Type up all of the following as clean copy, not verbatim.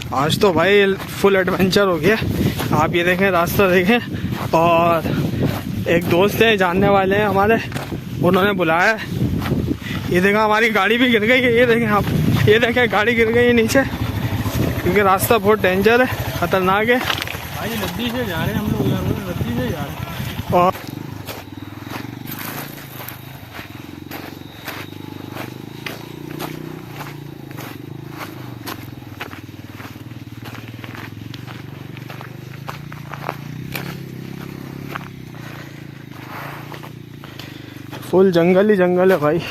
आज तो भाई फुल एडवेंचर हो गया। आप ये देखें, रास्ता देखें, और एक दोस्त है जानने वाले हैं हमारे, उन्होंने बुलाया है। ये देखें हमारी गाड़ी भी गिर गई है, ये देखें आप, ये देखें गाड़ी गिर गई है नीचे, क्योंकि रास्ता बहुत डेंजर है, ख़तरनाक है। भाई नदी से जा रहे हैं हम लोग, नदी से जा रहे हैं। और फुल जंगल ही जंगल है भाई,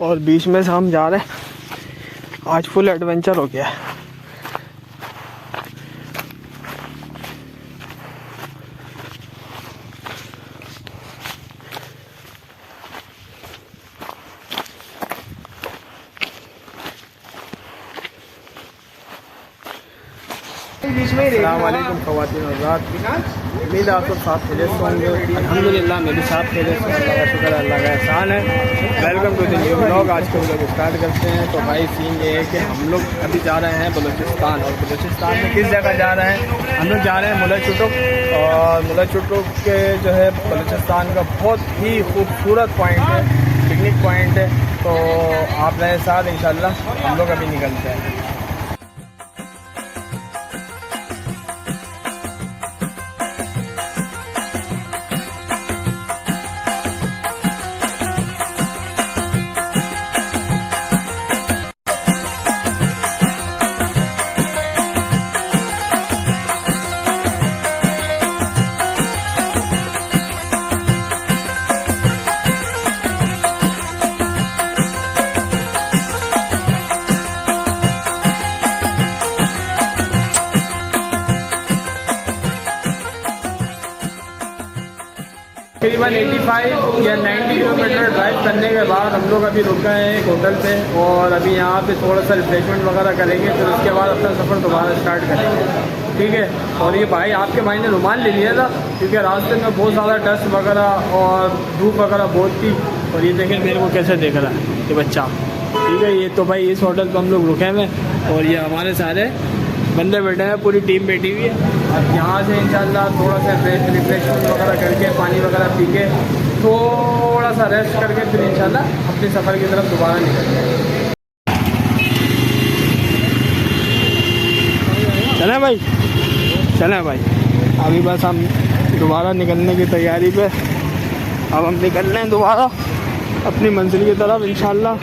और बीच में से हम जा रहे हैं। आज फुल एडवेंचर हो गया है। अस्सलामुअलैकुम ख़वातीन और हज़रात, उम्मीद है आप सब साथ खैरियत से होंगे। अल्हम्दुलिल्लाह मैं भी साथ खैरियत से, अल्लाह का शुक्र है, अल्लाह का एहसान है। Welcome to the new vlog. आज के व्लॉग स्टार्ट करते हैं। तो भाई सीन ये है कि हम लोग अभी जा रहे हैं बलूचिस्तान, और बलूचिस्तान में किस जगह जा रहे हैं? हम लोग जा रहे हैं मुला चुटुक, और मुला चुटुक के जो है बलूचिस्तान का बहुत ही खूबसूरत पॉइंट है, पिकनिक पॉइंट है। तो आप मेरे साथ इंशाल्लाह हम लोग अभी निकलते हैं। तकरीबन 85 या 90 किलोमीटर ड्राइव करने के बाद हम लोग अभी रुक गए हैं एक होटल पे, और अभी यहाँ पे थोड़ा सा रिफ्रेशमेंट वगैरह करेंगे, फिर उसके बाद अपना सफ़र दोबारा स्टार्ट करेंगे, ठीक है। और ये भाई आपके भाई ने रुमाल ले लिया था, क्योंकि रास्ते में बहुत ज़्यादा डस्ट वगैरह और धूप वगैरह बहुत थी। और ये देखें मेरे को कैसे देख रहा है ये बच्चा, ठीक है। ये तो भाई इस होटल पर हम लोग रुके हुए, और ये हमारे सारे बंदे बैठे हैं, पूरी टीम बैठी हुई है। अब यहाँ से इंशाल्लाह थोड़ा सा रिफ्रेशमेंट वगैरह करके, पानी वगैरह पी के, थोड़ा सा रेस्ट करके, फिर इंशाल्लाह अपने सफ़र की तरफ दोबारा निकलते हैं। चलें भाई, चलें भाई। अभी बस हम दोबारा निकलने की तैयारी पे, अब हम निकल रहे हैं दोबारा अपनी मंजिल की तरफ इंशाल्लाह।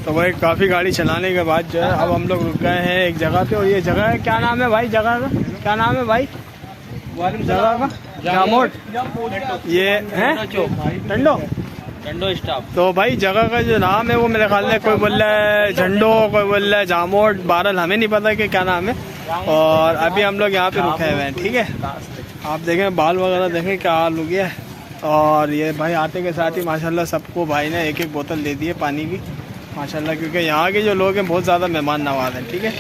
तो भाई काफ़ी गाड़ी चलाने के बाद जो है अब हम लोग रुक गए हैं एक जगह पे, और ये जगह है, क्या नाम है भाई जगह का? क्या नाम है भाई जगह का? जामोट, ये है टंडो, टंडो स्टॉप। तो भाई जगह का जो नाम है वो मेरे ख्याल में कोई बोल रहा है झंडो, कोई बोल रहा है जामोट, बहरहाल हमें नहीं पता कि क्या नाम है। और अभी हम लोग यहाँ पे रुके हुए हैं, ठीक है। आप देखें बाल वगैरह देखें क्या हाल हो गया है। और ये भाई आते के साथ ही माशाल्लाह सबको भाई ने एक एक बोतल दे दी है पानी की माशाल्लाह, क्योंकि यहाँ के जो लोग हैं बहुत ज़्यादा मेहमान नवाज हैं, ठीक है।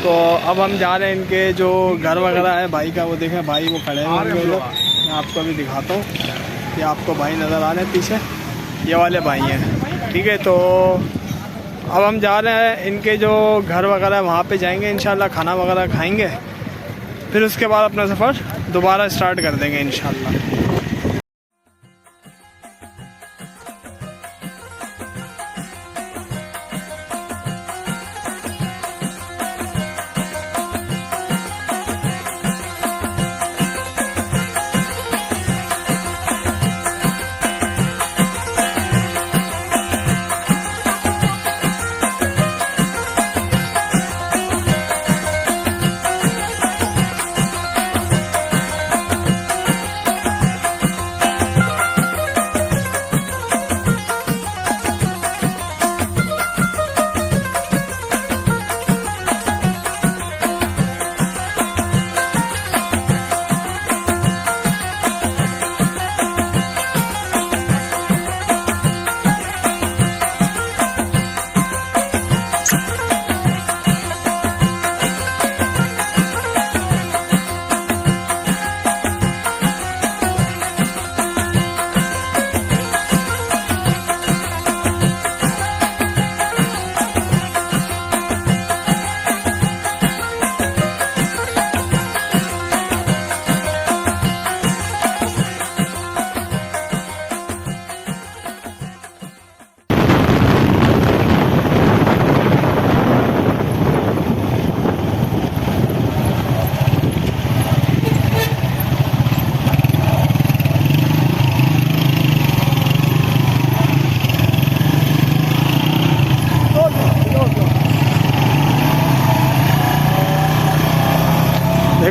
तो अब हम जा रहे हैं इनके जो घर वगैरह है भाई का, वो देखें भाई वो खड़े हैं लोग, मैं आपको अभी दिखाता हूँ। ये आपको भाई नज़र आ रहे हैं पीछे, ये वाले भाई हैं, ठीक है। तो अब हम जा रहे हैं इनके जो घर वगैरह वहाँ पे जाएंगे इंशाल्लाह, खाना वगैरह खाएंगे, फिर उसके बाद अपना सफ़र दोबारा स्टार्ट कर देंगे इंशाल्लाह।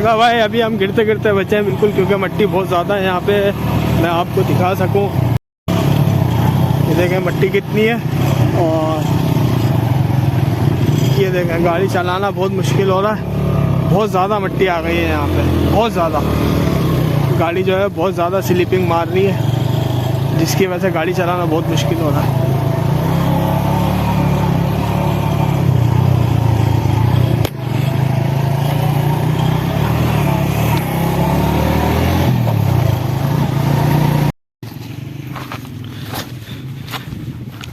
लगा हुआ है। अभी हम गिरते गिरते बचे हैं बिल्कुल, क्योंकि मिट्टी बहुत ज़्यादा है यहाँ पे। मैं आपको दिखा सकूँ, ये देखें मिट्टी कितनी है। और ये देखें गाड़ी चलाना बहुत मुश्किल हो रहा है, बहुत ज़्यादा मिट्टी आ गई है यहाँ पे, बहुत ज़्यादा। गाड़ी जो है बहुत ज़्यादा स्लिपिंग मार रही है, जिसकी वजह से गाड़ी चलाना बहुत मुश्किल हो रहा है।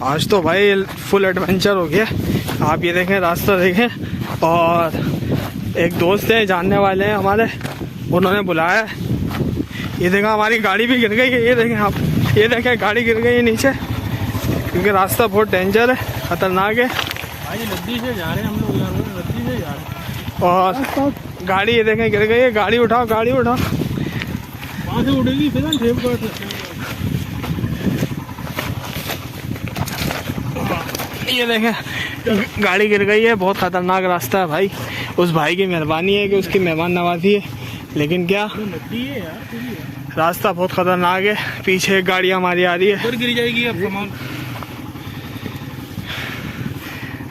आज तो भाई फुल एडवेंचर हो गया। आप ये देखें, रास्ता देखें। और एक दोस्त है, जानने वाले हैं हमारे, उन्होंने बुलाया है। ये देखें हमारी गाड़ी भी गिर गई है। ये देखें आप, ये देखें गाड़ी गिर गई है नीचे, क्योंकि रास्ता बहुत डेंजर है, ख़तरनाक है। भाई नदी से जा रहे हैं हम लोग यार, नदी से जा रहे हैं। और गाड़ी ये देखें गिर गई है। गाड़ी उठाओ, गाड़ी उठाओ। वहाँ से उड़ेगी फिर हम ठेप कर। ये देखें गाड़ी गिर गई है। बहुत ख़तरनाक रास्ता है भाई। उस भाई की मेहरबानी है कि उसकी मेहमान नवाजी है, लेकिन क्या नदी है यार, रास्ता बहुत ख़तरनाक है। पीछे एक गाड़ी हमारी आ रही है, ऊपर गिर जाएगी अब सामान।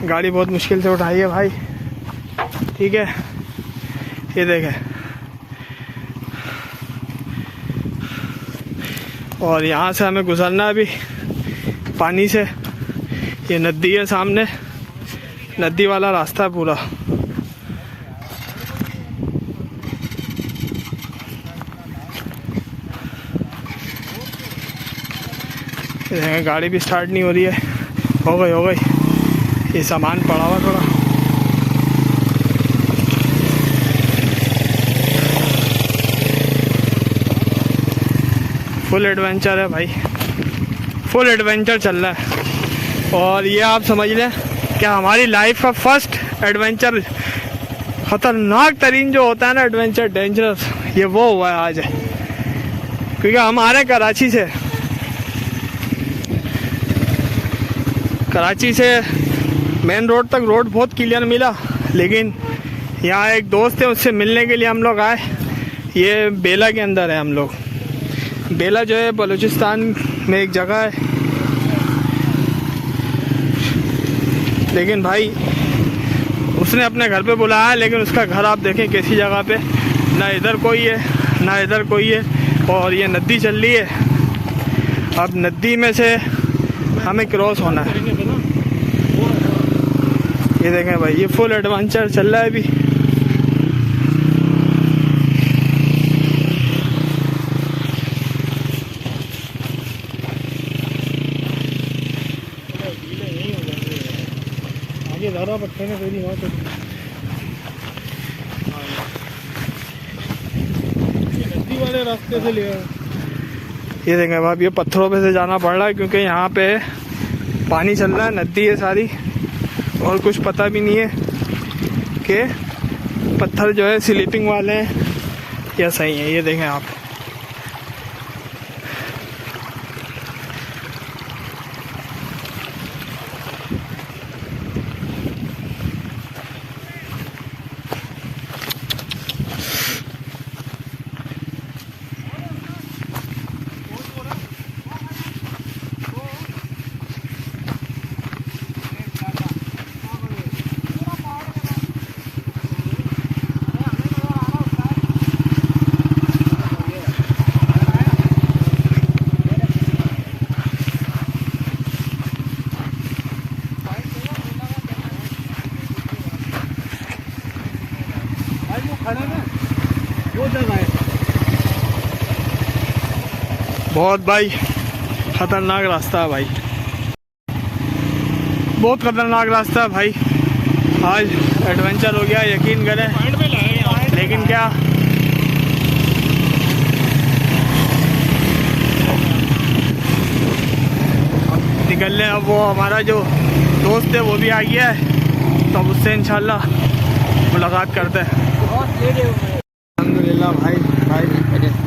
गाड़ी बहुत मुश्किल से उठाई है भाई, ठीक है। ये देखें, और यहाँ से हमें गुजरना है अभी पानी से। ये नदी है सामने, नदी वाला रास्ता है पूरा। गाड़ी भी स्टार्ट नहीं हो रही है। हो गई, हो गई। ये सामान पड़ा हुआ थोड़ा। फुल एडवेंचर है भाई, फुल एडवेंचर चल रहा है। और ये आप समझ लें कि हमारी लाइफ का फर्स्ट एडवेंचर, ख़तरनाक तरीन जो होता है ना एडवेंचर, डेंजरस, ये वो हुआ है आज। क्योंकि हम आ रहे हैं कराची से। कराची से मेन रोड तक रोड बहुत क्लियर मिला, लेकिन यहाँ एक दोस्त है, उससे मिलने के लिए हम लोग आए। ये बेला के अंदर है हम लोग। बेला जो है बलूचिस्तान में एक जगह है, लेकिन भाई उसने अपने घर पे बुलाया, लेकिन उसका घर आप देखें कैसी जगह पे, ना इधर कोई है ना इधर कोई है। और ये नदी चल रही है। अब नदी में से हमें क्रॉस होना है। ये देखें भाई, ये फुल एडवेंचर चल रहा है अभी। ज़्यादा पत्थर में तेरी बात है। नदी वाले रास्ते से लिया। ये देखें अब ये पत्थरों पे से जाना पड़ रहा है, क्योंकि यहाँ पे पानी चल रहा है, नदी है सारी, और कुछ पता भी नहीं है कि पत्थर जो है स्लिपिंग वाले हैं या सही है। ये देखें आप, वो जगह है। बहुत भाई खतरनाक रास्ता है भाई, बहुत खतरनाक रास्ता है भाई। आज एडवेंचर हो गया, यकीन करें। लेकिन क्या निकल ले। अब वो हमारा जो दोस्त है वो भी आ गया है, तो अब उससे इंशाल्लाह मुलाकात करते हैं। अल्हम्दुलिल्लाह भाई,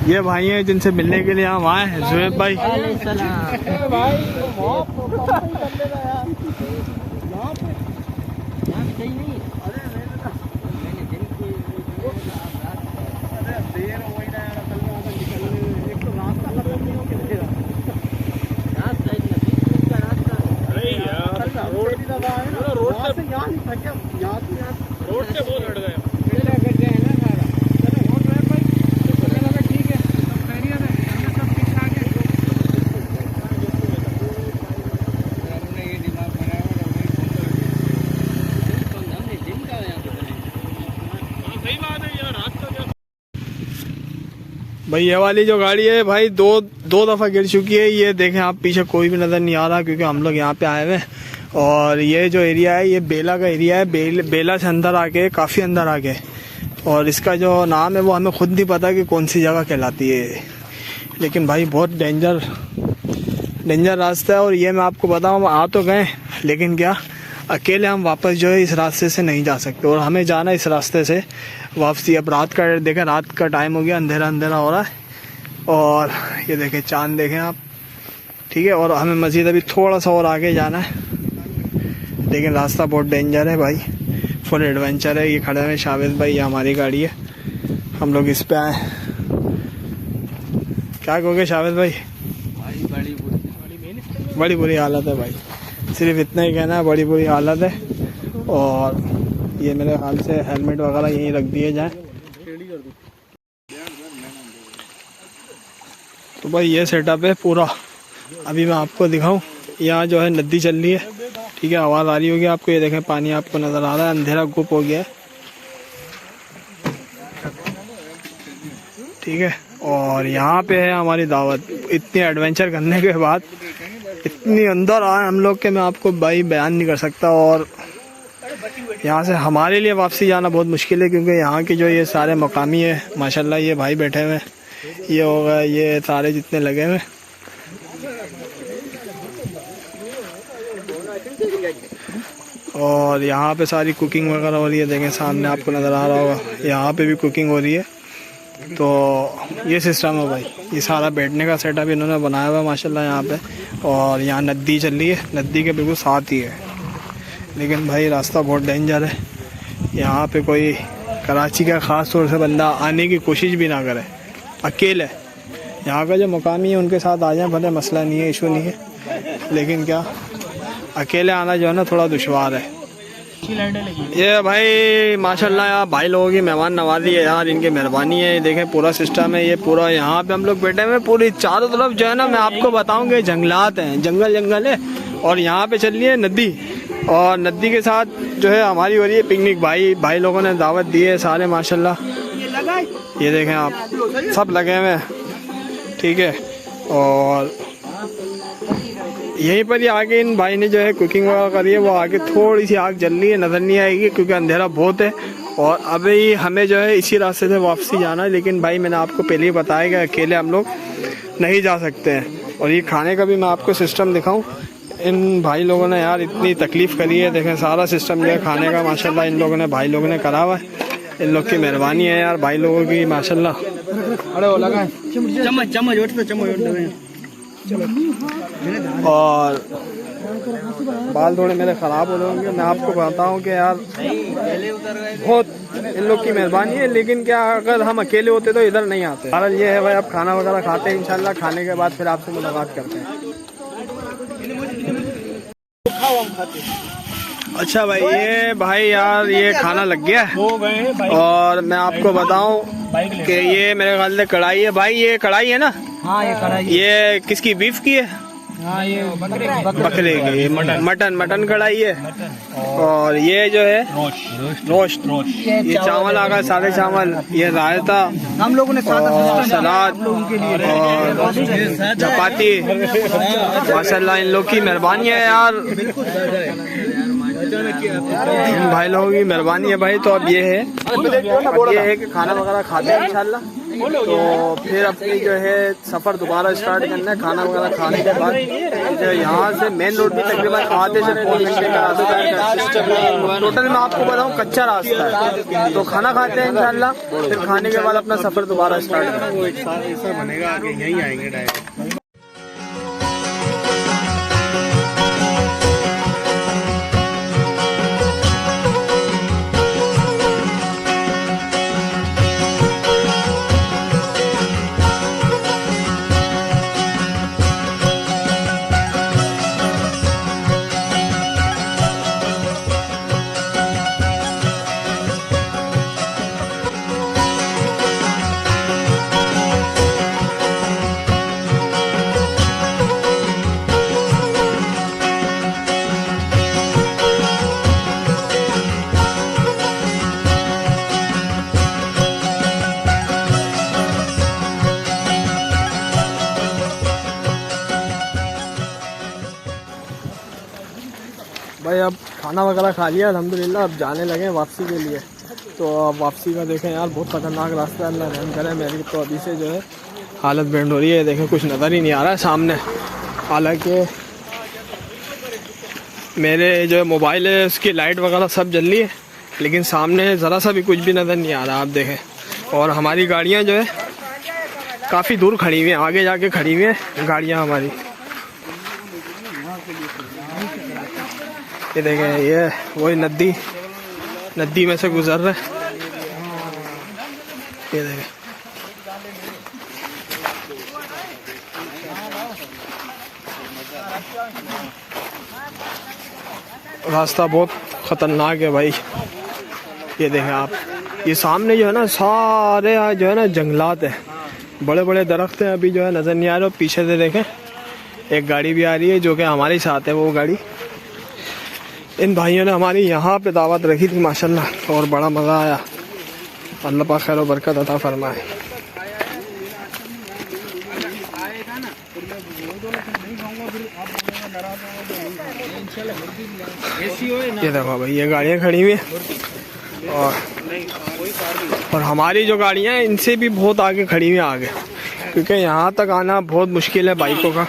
ये भाई हैं जिनसे मिलने के लिए हम आए हैं, जुएब भाई। रोड से बहुत हट गए। भाई ये वाली जो गाड़ी है भाई दो दफ़ा गिर चुकी है। ये देखें आप, पीछे कोई भी नज़र नहीं आ रहा क्योंकि हम लोग यहाँ पे आए हुए हैं। और ये जो एरिया है ये बेला का एरिया है। बेला से अंदर आके, काफ़ी अंदर आके, और इसका जो नाम है वो हमें खुद नहीं पता कि कौन सी जगह कहलाती है। लेकिन भाई बहुत डेंजर रास्ता है। और ये मैं आपको बताऊँ, आ तो गए लेकिन क्या अकेले हम वापस जो है इस रास्ते से नहीं जा सकते, और हमें जाना इस रास्ते से वापसी। अब रात का देखें, रात का टाइम हो गया, अंधेरा हो रहा है। और ये देखें चांद देखें आप, ठीक है। और हमें मज़ीद अभी थोड़ा सा और आगे जाना है, लेकिन रास्ता बहुत डेंजर है भाई, फुल एडवेंचर है। ये खड़े हुए शावेद भाई, ये हमारी गाड़ी है, हम लोग इस पे आए। क्या कहोगे शावेद भाई? बड़ी बुरी हालत है भाई, सिर्फ इतना ही कहना है, बड़ी बुरी हालत है। और ये मेरे ख्याल से हेलमेट वगैरह यहीं रख दिए जाएं। तो भाई ये सेटअप है पूरा। अभी मैं आपको दिखाऊं, यहाँ जो है नदी चल रही है, ठीक है। आवाज़ आ रही होगी आपको, ये देखें पानी आपको नज़र आ रहा है, अंधेरा गुप हो गया है, ठीक है। और यहाँ पे है हमारी दावत। इतनी एडवेंचर करने के बाद इतनी अंदर आए हम लोग के मैं आपको भाई बयान नहीं कर सकता। और यहाँ से हमारे लिए वापसी जाना बहुत मुश्किल है, क्योंकि यहाँ के जो ये सारे मकामी है माशाल्लाह, ये भाई बैठे हुए, ये हो गए, ये सारे जितने लगे हुए, और यहाँ पे सारी कुकिंग वगैरह हो रही है। देखें सामने आपको नज़र आ रहा होगा, यहाँ पे भी कुकिंग हो रही है। तो ये सिस्टम है भाई, ये सारा बैठने का सेटअप इन्होंने बनाया हुआ है माशाल्लाह यहाँ पे। और यहाँ नदी चल रही है, नदी के बिल्कुल साथ ही है। लेकिन भाई रास्ता बहुत डेंजर है, यहाँ पे कोई कराची का ख़ास तौर से बंदा आने की कोशिश भी ना करे अकेले। यहाँ का जो मकामी है उनके साथ आ जाए, भले मसला नहीं है, इशू नहीं है, लेकिन क्या अकेले आना जो है ना थोड़ा दुश्वार है। ये भाई माशाल्लाह यार भाई लोगों की मेहमान नवाजी है यार, इनकी मेहरबानी है। देखें पूरा सिस्टम है ये पूरा, यहाँ पे हम लोग बैठे हुए, पूरी चारों तरफ जो है ना मैं आपको बताऊंगा जंगलात हैं, जंगल है। और यहाँ पे चल रही है नदी, और नदी के साथ जो है हमारी हो रही है पिकनिक। भाई लोगों ने दावत दी है सारे माशाल्लाह, ये देखें आप सब लगे हुए हैं, ठीक है। और यहीं पर ही आगे इन भाई ने जो है कुकिंग वगैरह करी है, वो आगे थोड़ी सी आग जल रही है, नज़र नहीं आएगी क्योंकि अंधेरा बहुत है। और अभी हमें जो है इसी रास्ते से वापसी जाना है, लेकिन भाई मैंने आपको पहले ही बताया कि अकेले हम लोग नहीं जा सकते हैं। और ये खाने का भी मैं आपको सिस्टम दिखाऊं, इन भाई लोगों ने यार इतनी तकलीफ़ करी है। देखें सारा सिस्टम जो है खाने का माशाल्लाह इन लोगों ने, भाई लोगों ने करा हुआ है। इन लोग की मेहरबानी है यार, भाई लोगों की माशाल्लाह। और बाल थोड़े मेरे ख़राब हो रहे होंगे, मैं आपको बताता हूँ कि यार बहुत इन लोग की मेहरबानी है। लेकिन क्या अगर हम अकेले होते तो इधर नहीं आते। कारण ये है भाई, अब खाना वगैरह खाते हैं इंशाल्लाह, खाने के बाद फिर आपसे मुलाकात करते हैं। अच्छा भाई यार ये खाना लग गया है, और मैं आपको बताऊं कि ये मेरे ख्याल से कढ़ाई है भाई, ये कढ़ाई है ना? हाँ ये कढ़ाई, ये किसकी, बीफ की है? हाँ ये बकरे की, मटन कढ़ाई है। और ये जो है रोस्ट, ये चावल आ गया, सारे चावल, ये रायता हम लोगों ने सलाद और चपाती। माशाल्लाह इन लोग की मेहरबानी है यार, भाई लोगों की मेहरबानी है भाई। तो अब ये है कि खाना वगैरह खाते हैं इंशाल्लाह, तो फिर अपनी जो है सफ़र दोबारा स्टार्ट करना है। खाना वगैरह खाने के बाद जो यहाँ से मेन रोड भी तकरीबन आधे से पौन घंटे का रास्ता है। टोटल मैं आपको बताऊँ कच्चा रास्ता है। तो खाना खाते हैं इंशाल्लाह, फिर खाने के बाद अपना सफ़र दोबारा स्टार्ट करेंगे। ऐसा बनेगा कि यहीं आएंगे डायरेक्ट। खाना वगैरह खा लिया अल्हम्दुलिल्लाह। अब जाने लगे वापसी के लिए। तो अब वापसी का देखें यार, बहुत ख़तरनाक रास्ता है, अल्लाह रहम करे। मेरी तो अभी से जो है हालत बैंड हो रही है। देखें कुछ नज़र ही नहीं आ रहा है सामने, हालांकि मेरे जो मोबाइल है उसकी लाइट वगैरह सब जल रही है, लेकिन सामने ज़रा सा भी कुछ भी नज़र नहीं आ रहा आप देखें। और हमारी गाड़ियाँ जो है काफ़ी दूर खड़ी हुई हैं, आगे जाके खड़ी हुई हैं गाड़ियाँ हमारी। ये देखें, ये वही नदी में से गुजर रहे। ये देखें, रास्ता बहुत ख़तरनाक है भाई। ये देखें आप, ये सामने जो है ना सारे जो है ना जंगलात है, बड़े बड़े दरख्त हैं, अभी जो है नज़र नहीं आ रहे। पीछे से देखें एक गाड़ी भी आ रही है जो कि हमारे साथ है। वो गाड़ी, इन भाइयों ने हमारी यहाँ पे दावत रखी थी माशाल्लाह, और बड़ा मज़ा आया। अल्लाह पाक खैर व बरकत अता फरमाए। ये देखो भाई, ये गाड़ियाँ खड़ी हुई हैं, और हमारी जो गाड़ियाँ हैं इनसे भी बहुत आगे खड़ी हुई हैं आगे, क्योंकि यहाँ तक आना बहुत मुश्किल है बाइकों का।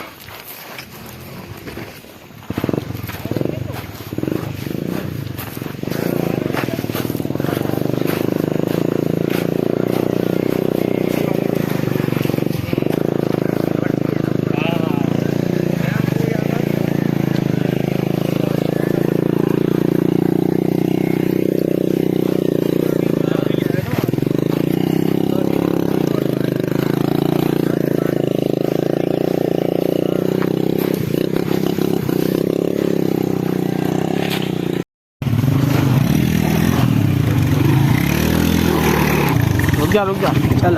रुक जा चल।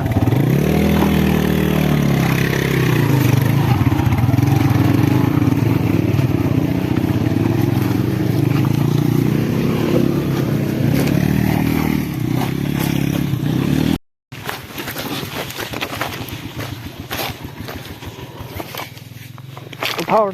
उठाओ।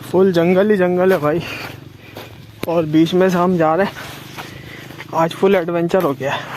फुल जंगल ही जंगल है भाई, और बीच में से हम जा रहे हैं। आज फुल एडवेंचर हो गया है।